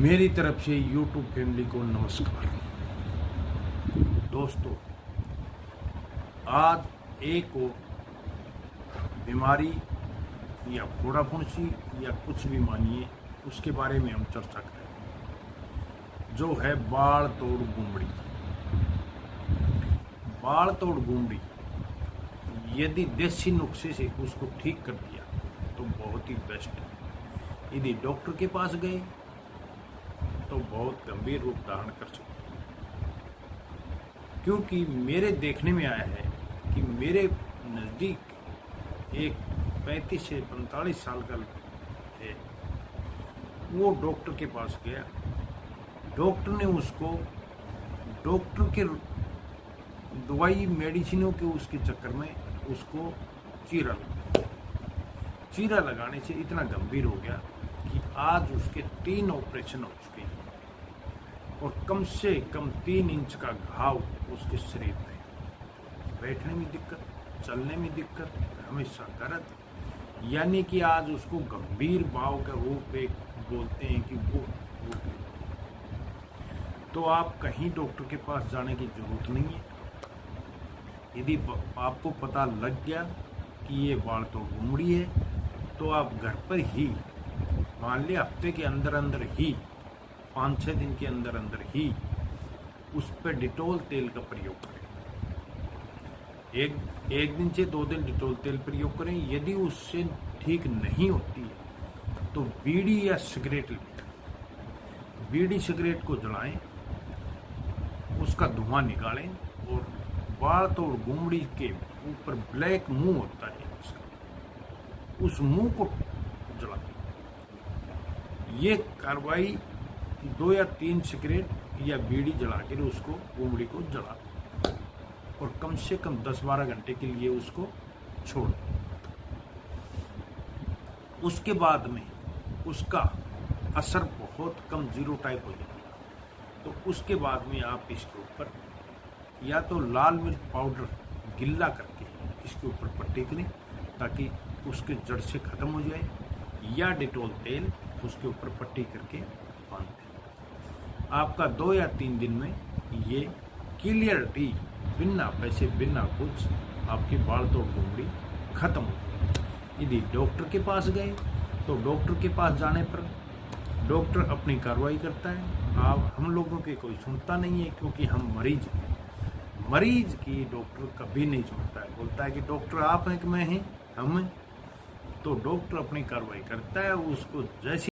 मेरी तरफ से यूट्यूब फैमिली को नमस्कार। दोस्तों, आज एक और बीमारी या फोड़ा फुंसी या कुछ भी मानिए, उसके बारे में हम चर्चा करें, जो है बाल तोड़ गुमड़ी। बाल तोड़ गुमड़ी यदि देसी नुस्खे से उसको ठीक कर दिया तो बहुत ही बेस्ट है। यदि डॉक्टर के पास गए तो बहुत गंभीर रूप धारण कर सकते हैं, क्योंकि मेरे देखने में आया है कि मेरे नज़दीक एक 35 से 45 साल का है, वो डॉक्टर के पास गया। डॉक्टर ने उसको डॉक्टर के दवाई मेडिसिनों के उसके चक्कर में उसको चीरा लगाने से इतना गंभीर हो गया कि आज उसके 3 ऑपरेशन हो चुके हैं और कम से कम 3 इंच का घाव उसके शरीर पे। बैठने में दिक्कत, चलने में दिक्कत, हमेशा दर्द, यानी कि आज उसको गंभीर भाव का रूप एक बोलते हैं कि वो। तो आप कहीं डॉक्टर के पास जाने की जरूरत नहीं है। यदि आपको पता लग गया कि ये बाल तोड़ गुमड़ी है, तो आप घर पर ही, मान लिया हफ्ते के अंदर अंदर ही, 5-6 दिन के अंदर अंदर ही उस पर डिटोल तेल का प्रयोग करें। एक दिन से 2 दिन डिटोल तेल प्रयोग करें। यदि उससे ठीक नहीं होती है तो बीड़ी या सिगरेट लें। बीड़ी सिगरेट को जलाएं, उसका धुआं निकालें और बाल तोड़ गुमड़ी के ऊपर ब्लैक मुंह होता है उसका, उस मुंह को जलाएं। ये कार्रवाई 2 या 3 सिगरेट या बीड़ी जला कर उसको गुमड़ी को जला और कम से कम 10-12 घंटे के लिए उसको छोड़। उसके बाद में उसका असर बहुत कम, 0 टाइप हो जाएगा। तो उसके बाद में आप इसके ऊपर या तो लाल मिर्च पाउडर गिल्ला करके इसके ऊपर पट्टी करें ताकि उसके जड़ से ख़त्म हो जाए, या डिटोल तेल उसके ऊपर पट्टी करके बांध दें। आपका 2 या 3 दिन में ये क्लियरिटी, बिना पैसे बिना कुछ, आपकी बाल तोड़ गुमड़ी खत्म हो गई। यदि डॉक्टर के पास गए तो डॉक्टर के पास जाने पर डॉक्टर अपनी कार्रवाई करता है। हम लोगों की कोई सुनता नहीं है, क्योंकि हम मरीज की डॉक्टर कभी नहीं सुनता है। बोलता है कि डॉक्टर आप हैं कि मैं हैं, हम हैं। तो डॉक्टर अपनी कार्रवाई करता है, उसको जैसी